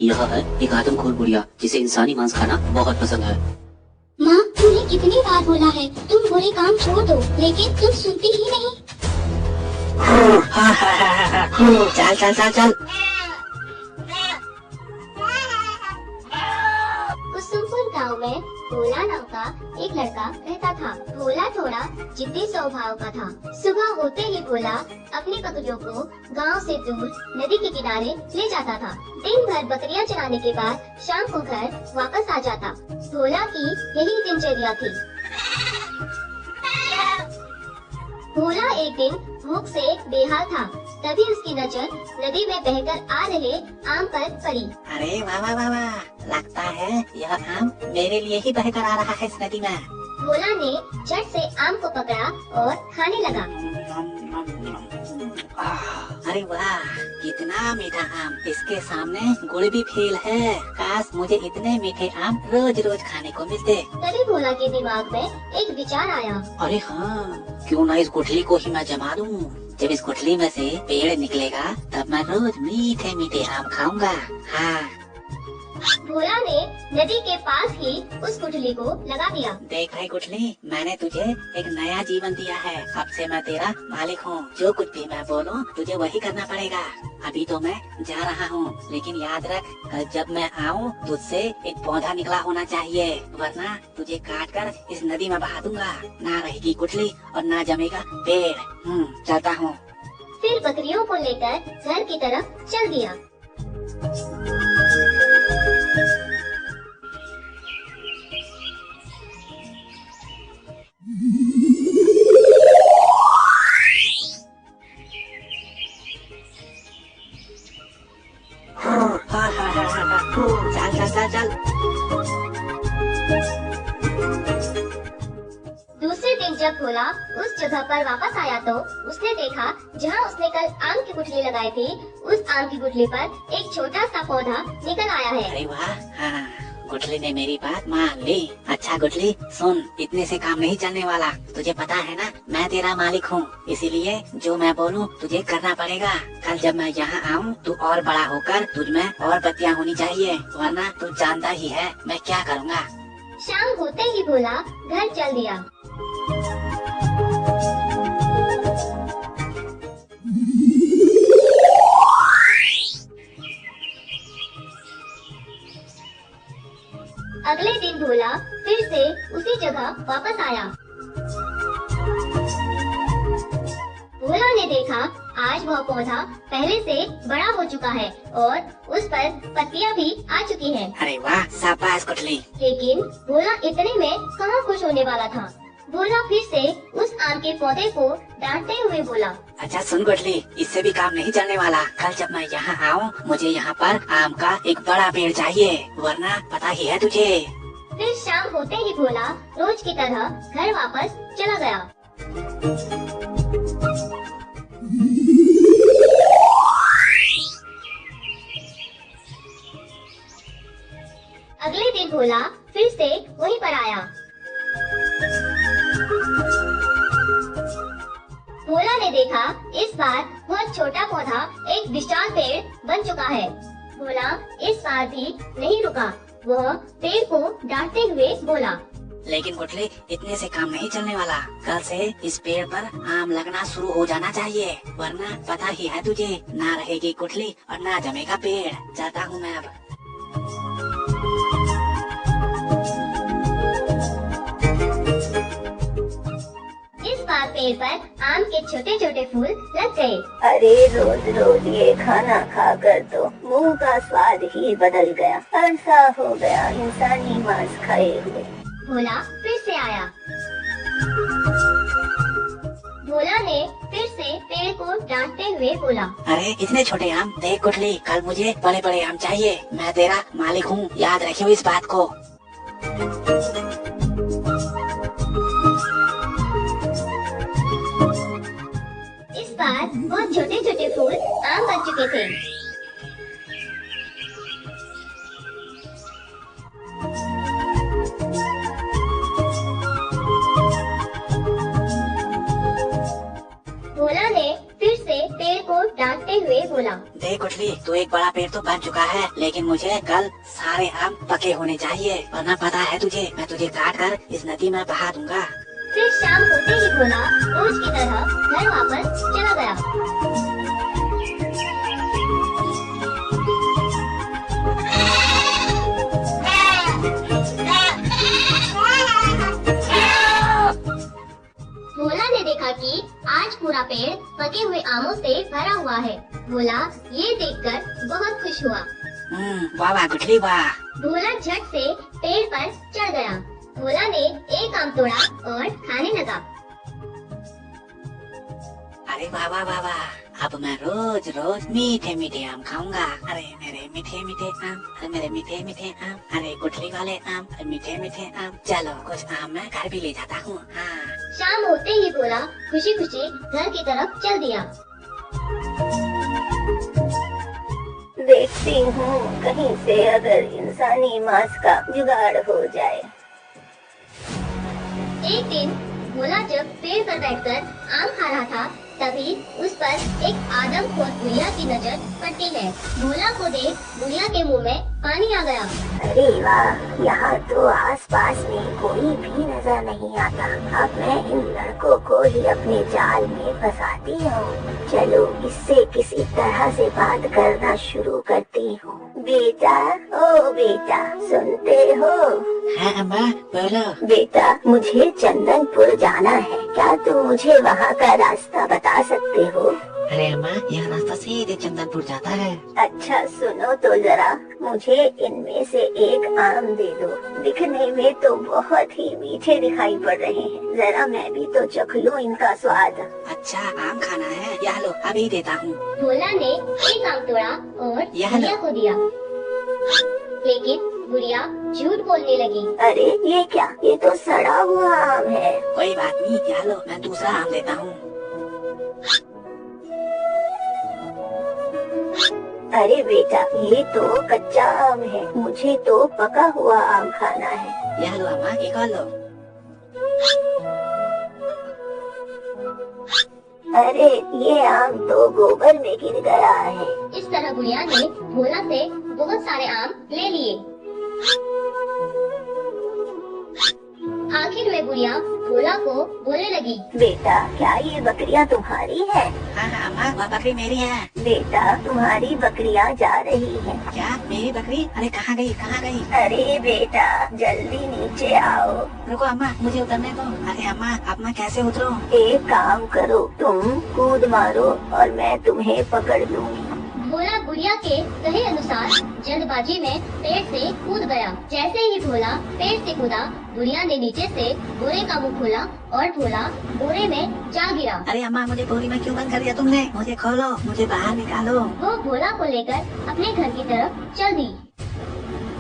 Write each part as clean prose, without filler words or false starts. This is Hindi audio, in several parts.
यह है एक आदमखोर बुढ़िया जिसे इंसानी मांस खाना बहुत पसंद है। माँ, तुमने कितनी बार बोला है तुम बुरे काम छोड़ दो, लेकिन तुम सुनती ही नहीं। चल चल चल चल। कुसुमपुर गांव में भोला नाम का एक लड़का रहता था। भोला थोड़ा जिद्दी स्वभाव का था। सुबह होते ही भोला अपनी बकरियों को गांव से दूर नदी के किनारे ले जाता था। दिन भर बकरियां चराने के बाद शाम को घर वापस आ जाता। भोला की यही दिनचर्या थी। भोला एक दिन भूख से बेहाल था। तभी उसकी नजर नदी में बहकर आ रहे आम पर पड़ी। अरे वाह वाह वाह वाह, लगता है यह आम मेरे लिए ही बहकर आ रहा है इस नदी में। भोला ने झट से आम को पकड़ा और खाने लगा। अरे वाह, कितना मीठा आम, इसके सामने गुड़ भी फेल है। काश मुझे इतने मीठे आम रोज रोज खाने को मिलते। तभी भोला के दिमाग में एक विचार आया। अरे हाँ, क्यों ना इस गुठली को ही मैं जमा दूं। जब इस गुठली में से पेड़ निकलेगा तब मैं रोज मीठे मीठे आम खाऊंगा। हाँ। भोला ने नदी के पास ही उस गुठली को लगा दिया। देख भाई गुठली, मैंने तुझे एक नया जीवन दिया है। अब से मैं तेरा मालिक हूँ। जो कुछ भी मैं बोलूँ तुझे वही करना पड़ेगा। अभी तो मैं जा रहा हूँ, लेकिन याद रख, कल जब मैं आऊँ तुझसे एक पौधा निकला होना चाहिए, वरना तुझे काट कर इस नदी में बहा दूंगा। ना रहेगी गुठली और ना जमेगा पेड़। चलता हूँ। फिर बकरियों को लेकर घर की तरफ चल दिया। चल चल चल चल। दूसरे दिन जब भोला उस जगह पर वापस आया तो उसने देखा जहाँ उसने कल आम की गुठली लगाई थी, उस आम की गुठली पर एक छोटा सा पौधा निकल आया है। अरे वाह, हाँ, गुठली ने मेरी बात मान ली। अच्छा गुठली सुन, इतने से काम नहीं चलने वाला। तुझे पता है ना, मैं तेरा मालिक हूँ, इसीलिए जो मैं बोलूँ तुझे करना पड़ेगा। कल जब मैं यहाँ आऊँ तू और बड़ा होकर तुझ में और बत्तियाँ होनी चाहिए, वरना तू जानता ही है मैं क्या करूँगा। शाम होते ही भोला घर चल दिया। अगले दिन भोला फिर से उसी जगह वापस आया। भोला ने देखा आज वह पौधा पहले से बड़ा हो चुका है और उस पर पत्तियां भी आ चुकी हैं। अरे वाह, शाबाश गुठली। लेकिन भोला इतने में कहाँ खुश होने वाला था। भोला फिर से उस आम के पौधे को डांटते हुए बोला। अच्छा सुन गुठली, इससे भी काम नहीं चलने वाला। कल जब मैं यहाँ आऊँ मुझे यहाँ पर आम का एक बड़ा पेड़ चाहिए, वरना पता ही है तुझे। फिर शाम होते ही भोला रोज की तरह घर वापस चला गया। अगले दिन भोला फिर से वहीं पर आया। भोला ने देखा इस बार वह छोटा पौधा एक विशाल पेड़ बन चुका है। भोला इस बार भी नहीं रुका। वह पेड़ को डांटते हुए बोला। लेकिन गुठली, इतने से काम नहीं चलने वाला। कल से इस पेड़ पर आम लगना शुरू हो जाना चाहिए, वरना पता ही है तुझे, ना रहेगी गुठली और ना जमेगा पेड़। जाता हूँ मैं अब। पेड़ पर आम के छोटे छोटे फूल लग गए। अरे रोज रोज ये खाना खाकर तो मुंह का स्वाद ही बदल गया। अरसा हो गया इंसानी मांस खाए हुए। भोला फिर से आया। भोला ने फिर से पेड़ को डांटते हुए बोला। अरे इतने छोटे आम, देख गुठली, कल मुझे बड़े बड़े आम चाहिए। मैं तेरा मालिक हूँ, याद रखियो इस बात को। बहुत छोटे छोटे फूल आम बन चुके थे। भोला ने फिर से पेड़ को डांटते हुए बोला। देख गुठली, तू एक बड़ा पेड़ तो बन चुका है, लेकिन मुझे कल सारे आम पके होने चाहिए, वरना पता है तुझे, मैं तुझे काट कर इस नदी में बहा दूंगा। फिर शाम होते ही भोला रोज की तरह घर वापस चला गया। भोला ने देखा कि आज पूरा पेड़ पके हुए आमों से भरा हुआ है। भोला ये देखकर बहुत खुश हुआ। वाह वाह गुठली वाह। भोला झट से पेड़ पर चढ़ गया। भोला ने एक आम तोड़ा और खाने लगा। अरे वाह वाह वाह वाह, अब मैं रोज रोज मीठे मीठे आम खाऊंगा। अरे मेरे मीठे मीठे आम, अरे मेरे मीठे मीठे आम, अरे गुठली वाले आम, अरे मीठे मीठे आम। चलो कुछ आम मैं घर भी ले जाता हूँ। हाँ। शाम होते ही भोला खुशी खुशी घर की तरफ चल दिया। देखती हूँ कहीं से अगर इंसानी मांस का जुगाड़ हो जाए। एक दिन भोला जब पेड़ पर बैठकर आम खा रहा था, तभी उस पर एक आदमखोर बुढ़िया की नजर पड़ती है। भोला को देख बुढ़िया के मुंह में पानी आ गया। अरे वाह, यहाँ तो आसपास में कोई भी नजर नहीं आता। अब मैं इन लड़कों को ही अपने जाल में फंसाती हूँ। चलो इससे किसी तरह से बात करना शुरू करती हूँ। बेटा, ओ बेटा, सुनते हो? हाँ अम्मा बोलो। बेटा, मुझे चंदनपुर जाना है, क्या तुम मुझे वहाँ का रास्ता बता सकते हो? अरे अम्मा, यह रास्ता सीधे चंदनपुर जाता है। अच्छा सुनो तो जरा, मुझे इनमें से एक आम दे दो। दिखने में तो बहुत ही मीठे दिखाई पड़ रहे हैं, जरा मैं भी तो चख लूं इनका स्वाद। अच्छा आम खाना है, यह लो अभी देता हूँ। भोला ने एक आम तोड़ा और यह बुढ़िया लो। को दिया, लेकिन बुढ़िया झूठ बोलने लगी। अरे ये क्या, ये तो सड़ा हुआ आम है। कोई बात नहीं, यह लो मैं दूसरा आम देता हूँ। अरे बेटा, ये तो कच्चा आम है, मुझे तो पका हुआ आम खाना है। यह लो अम्मा, एक और लो। अरे ये आम तो गोबर में गिर गया है। इस तरह बुढ़िया ने भोला से बहुत सारे आम ले लिए। आखिर में बुढ़िया भोला को बोलने लगी। बेटा, क्या ये बकरियां तुम्हारी है? हाँ हाँ अम्मा, वह बकरी मेरी है। बेटा, तुम्हारी बकरियां जा रही हैं। क्या मेरी बकरी? अरे कहाँ गई, कहाँ गई? अरे बेटा, जल्दी नीचे आओ। रुको अम्मा, मुझे उतरने दो। अरे अम्मा, अब मैं कैसे उतरूं? एक काम करो, तुम कूद मारो और मैं तुम्हें पकड़ लूंगी। भोला बुढ़िया के कहे अनुसार जल्दबाजी में पेड़ से कूद गया। जैसे ही भोला पेड़ से कूदा, बुढ़िया ने नीचे से बोरे का मुंह खोला और भोला बोरे में जा गिरा। अरे अम्मा, मुझे बोरी में क्यों बंद कर दिया तुमने? मुझे खोलो, मुझे बाहर निकालो। वो भोला को लेकर अपने घर की तरफ चल दी।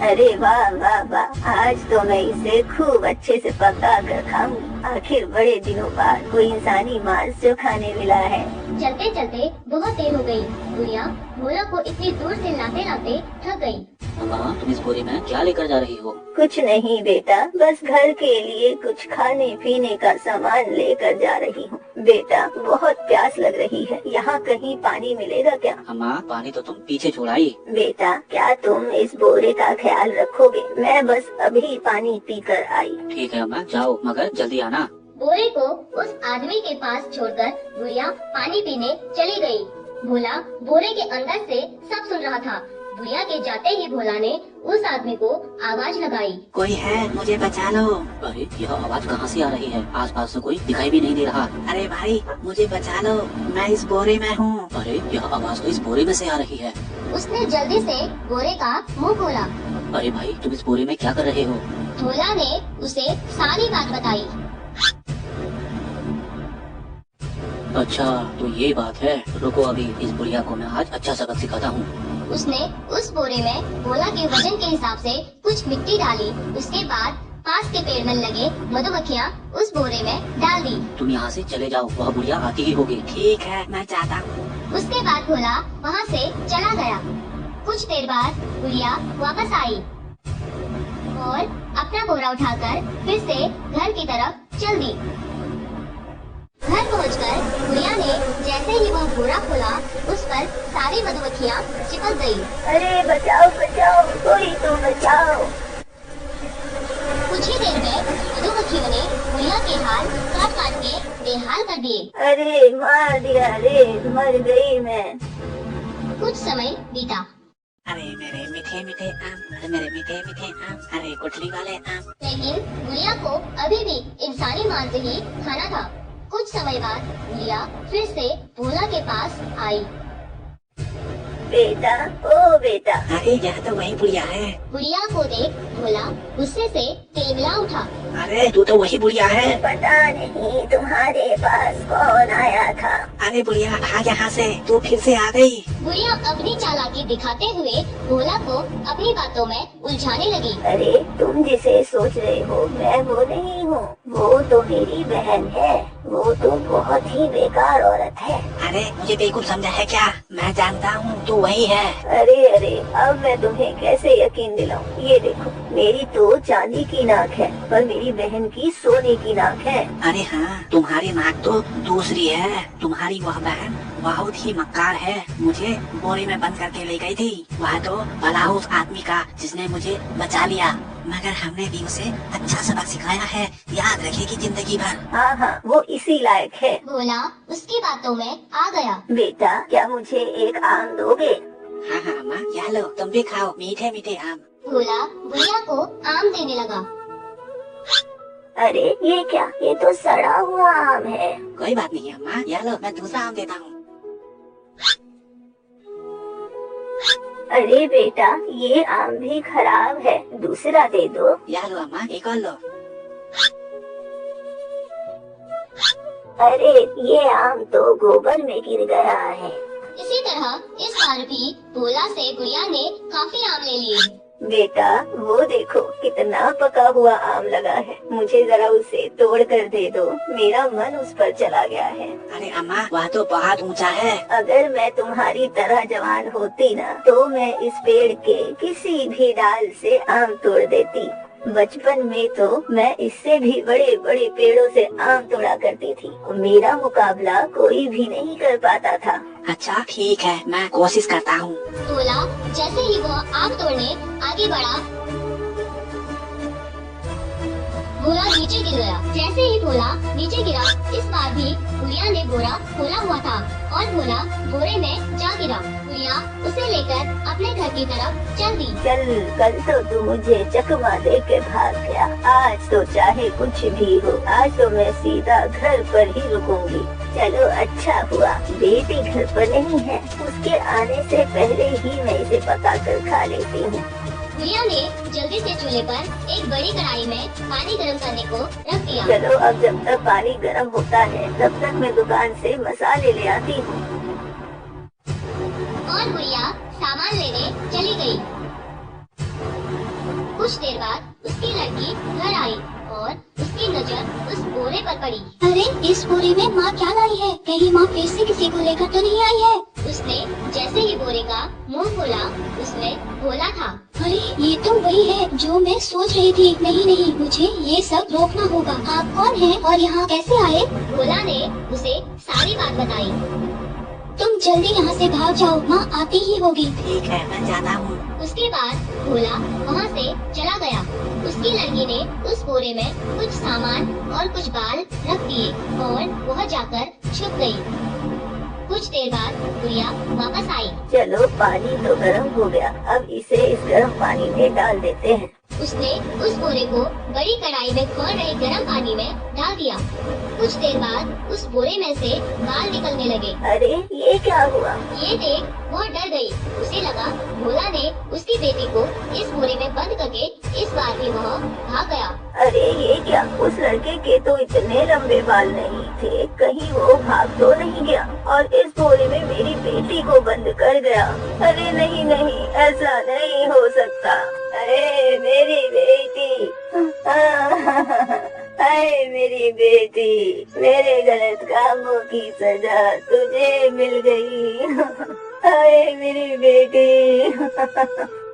अरे वाह वाह वाह, आज तो मैं इसे खूब अच्छे से पका कर खाऊंगी। आखिर बड़े दिनों बाद कोई इंसानी मांस जो खाने मिला है। चलते चलते बहुत देर हो गई। बुढ़िया भोला को इतनी दूर से लाते लाते थक गई। अम्मा, तुम इस बोरी में क्या लेकर जा रही हो? कुछ नहीं बेटा, बस घर के लिए कुछ खाने पीने का सामान लेकर जा रही हूँ। बेटा, बहुत प्यास लग रही है, यहाँ कहीं पानी मिलेगा क्या? अम्मा, पानी तो तुम पीछे छोड़ाई। बेटा, क्या तुम इस बोरे का ख्याल रखोगे? मैं बस अभी पानी पीकर आई। ठीक है अम्मा, जाओ, मगर जल्दी आना। बोरे को उस आदमी के पास छोड़कर बुढ़िया पानी पीने चली गई। भोला बोरे के अंदर से सब सुन रहा था। बुढ़िया के जाते ही भोला ने उस आदमी को आवाज लगाई। कोई है, मुझे बचा लो। अरे यह आवाज कहाँ से आ रही है? आसपास से कोई दिखाई भी नहीं दे रहा। अरे भाई, मुझे बचा लो, मैं इस बोरे में हूँ। अरे यह आवाज तो इस बोरे में से आ रही है। उसने जल्दी से बोरे का मुंह खोला। अरे भाई, तुम इस बोरे में क्या कर रहे हो? भोला ने उसे सारी बात बताई। अच्छा तो ये बात है, रुको अभी इस बुढ़िया को मैं आज अच्छा सबक सिखाता हूँ। उसने उस बोरे में भोला के वजन के हिसाब से कुछ मिट्टी डाली। उसके बाद पास के पेड़ में लगे मधुमक्खियाँ उस बोरे में डाल दी। तुम यहाँ से चले जाओ, वह बुढ़िया आती ही होगी। ठीक है, मैं जाता हूँ। उसके बाद भोला वहाँ से चला गया। कुछ देर बाद बुढ़िया वापस आई और अपना बोरा उठाकर फिर से घर की तरफ चल दी। घर पहुंचकर गुड़िया ने जैसे ही वह बोरा खोला, उस पर सारी मधुमक्खियाँ चिपक गयी। अरे बचाओ बचाओ, कोई तो बचाओ। कुछ ही देर में मधुमक्खियों ने गुड़िया के हाल काट काट के बेहाल कर दिए। अरे मार दिया रे, मर गई मैं। कुछ समय बीता। अरे मेरे मीठे मीठे आम, अरे मेरे मीठे मीठे आम, अरे गुठली वाले आम। लेकिन गुड़िया को अभी भी इंसानी मांस ही खाना था। कुछ समय बाद गुड़िया फिर से भोला के पास आई। बेटा, ओ बेटा। अरे यह तो वही बुढ़िया है। गुड़िया को देख भोला गुस्से से तिलमिला उठा। अरे तू तो वही बुढ़िया है। पता नहीं तुम्हारे पास कौन आया था। अरे बुढ़िया भाग यहाँ से, तू फिर से आ गई। गुड़िया अपनी चालाकी दिखाते हुए भोला को अपनी बातों में उलझाने लगी। अरे तुम जिसे सोच रहे हो मैं वो नहीं हूँ, वो तो मेरी बहन है। वो तो बहुत ही बेकार औरत है। अरे मुझे बेवकूफ समझा है क्या? मैं जानता हूँ तू वही है। अरे अरे, अब मैं तुम्हें कैसे यकीन दिलाऊं? ये देखो, मेरी तो चांदी की नाक है पर मेरी बहन की सोने की नाक है। अरे हाँ, तुम्हारी नाक तो दूसरी है। तुम्हारी वह बहन बहुत ही मक्कार है। मुझे बोरे में बंद करके ले गई थी। वह तो भला उस आदमी का जिसने मुझे बचा लिया, मगर हमने भी उसे अच्छा सबक सिखाया है, याद रखेगी जिंदगी भर। हाँ हाँ, वो इसी लायक है। भोला उसकी बातों में आ गया। बेटा, क्या मुझे एक आम दोगे? हाँ हाँ अम्मा, यह लो, तुम भी खाओ मीठे मीठे आम। भोला गुड़िया को आम देने लगा। अरे ये क्या, ये तो सड़ा हुआ आम है। कोई बात नहीं अम्मा, यह लो, मैं दूसरा आम देता हूँ। अरे बेटा, ये आम भी खराब है, दूसरा दे दो। यह लो अम्मा, एक और लो। अरे ये आम तो गोबर में गिर गया है। इसी तरह इस बार भी भोला से गुड़िया ने काफी आम ले लिए। बेटा, वो देखो कितना पका हुआ आम लगा है, मुझे जरा उसे तोड़ कर दे दो, मेरा मन उस पर चला गया है। अरे अम्मा, वह तो बहुत ऊंचा है। अगर मैं तुम्हारी तरह जवान होती ना, तो मैं इस पेड़ के किसी भी डाल से आम तोड़ देती। बचपन में तो मैं इससे भी बड़े बड़े पेड़ों से आम तोड़ा करती थी। मेरा मुकाबला कोई भी नहीं कर पाता था। अच्छा ठीक है, मैं कोशिश करता हूँ। भोला जैसे ही वह आम तोड़ने आगे बढ़ा, भोला नीचे गिर गया। जैसे ही भोला नीचे गिरा, इस बार भी गुड़िया ने बोरा खोला हुआ था और भोला बोरे में जा गिरा। गुड़िया उसे लेकर अपने घर की तरफ चल दी। कल तो तू मुझे चकमा दे के भाग गया, आज तो चाहे कुछ भी हो, आज तो मैं सीधा घर पर ही रुकूंगी। चलो अच्छा हुआ बेटी घर पर नहीं है, उसके आने से पहले ही मैं इसे पका कर खा लेती हूँ। गुड़िया ने जल्दी से चूल्हे पर एक बड़ी कढ़ाई में पानी गर्म करने को रख दिया। चलो अब जब तक पानी गर्म होता है तब तक मैं दुकान से मसाले ले आती हूँ। और गुड़िया सामान लेने चली गई। कुछ देर बाद उसकी लड़की घर आई और उसकी नजर उस बोरे पर पड़ी। अरे इस बोरे में माँ क्या लाई है? कहीं माँ फिर से किसी को लेकर तो नहीं आई है? उसने जैसे ही बोरे का मुंह खोला, उसमें भोला था। अरे ये तो वही है जो मैं सोच रही थी। नहीं नहीं, मुझे ये सब रोकना होगा। आप कौन हैं और यहाँ कैसे आए? भोला ने उसे सारी बात बताई। तुम जल्दी यहाँ से भाग जाओ, माँ आती ही होगी। ठीक है, मैं जाता हूँ। उसके बाद भोला वहाँ से चला गया। उसकी लड़की ने उस बोरे में कुछ सामान और कुछ बाल रख दिए और वह जाकर छुप गई। कुछ देर बाद गुड़िया वापस आई। चलो पानी तो गर्म हो गया, अब इसे इस गर्म पानी में डाल देते हैं। उसने उस बोरे को बड़ी कढ़ाई में खौल रहे गर्म पानी में डाल दिया। कुछ देर बाद उस बोरे में से बाल निकलने लगे। अरे ये क्या हुआ? ये देख वो डर गई। उसे लगा भोला ने उसकी बेटी को इस बोरे में बंद करके इस बार भी वह भाग गया। अरे ये क्या, उस लड़के के तो इतने लंबे बाल नहीं थे, कहीं वो भाग तो नहीं गया और इस बोरे में मेरी बेटी को बंद कर गया? अरे नहीं नहीं, ऐसा नहीं हो सकता। अरे मेरी बेटी, अरे मेरी बेटी, मेरे गलत कामों की सजा तुझे मिल गई। अरे मेरी बेटी।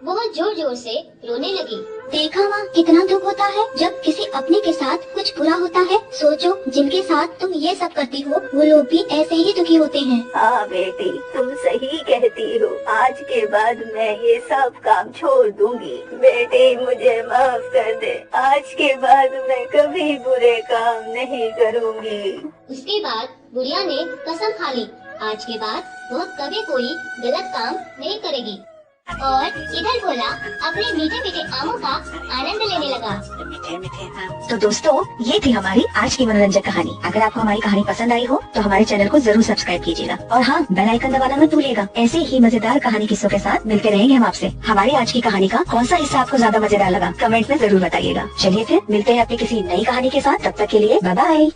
बहुत जोर जोर से रोने लगी। देखा माँ, कितना दुख होता है जब किसी अपने के साथ कुछ बुरा होता है। सोचो, जिनके साथ तुम ये सब करती हो वो लोग भी ऐसे ही दुखी होते हैं। हाँ बेटी, तुम सही कहती हो। आज के बाद मैं ये सब काम छोड़ दूंगी। बेटी मुझे माफ कर दे। आज के बाद मैं कभी बुरे काम नहीं करूंगी। उसके बाद बुढ़िया ने कसम खा ली, आज के बाद वह कभी कोई गलत काम नहीं करेगी। और इधर भोला अपने मीठे मीठे आमों का आनंद लेने लगा। मीठे मीठे आम। तो दोस्तों, ये थी हमारी आज की मनोरंजक कहानी। अगर आपको हमारी कहानी पसंद आई हो तो हमारे चैनल को जरूर सब्सक्राइब कीजिएगा और हाँ, बेल आइकन दबाना मत भूलिएगा। ऐसे ही मजेदार कहानी किस्सों के साथ मिलते रहेंगे हम आपसे। हमारी आज की कहानी का कौन सा हिस्सा आपको ज्यादा मजेदार लगा, कमेंट में जरूर बताइएगा। चलिए फिर मिलते हैं अपनी किसी नई कहानी के साथ। तब तक के लिए बाय बाय।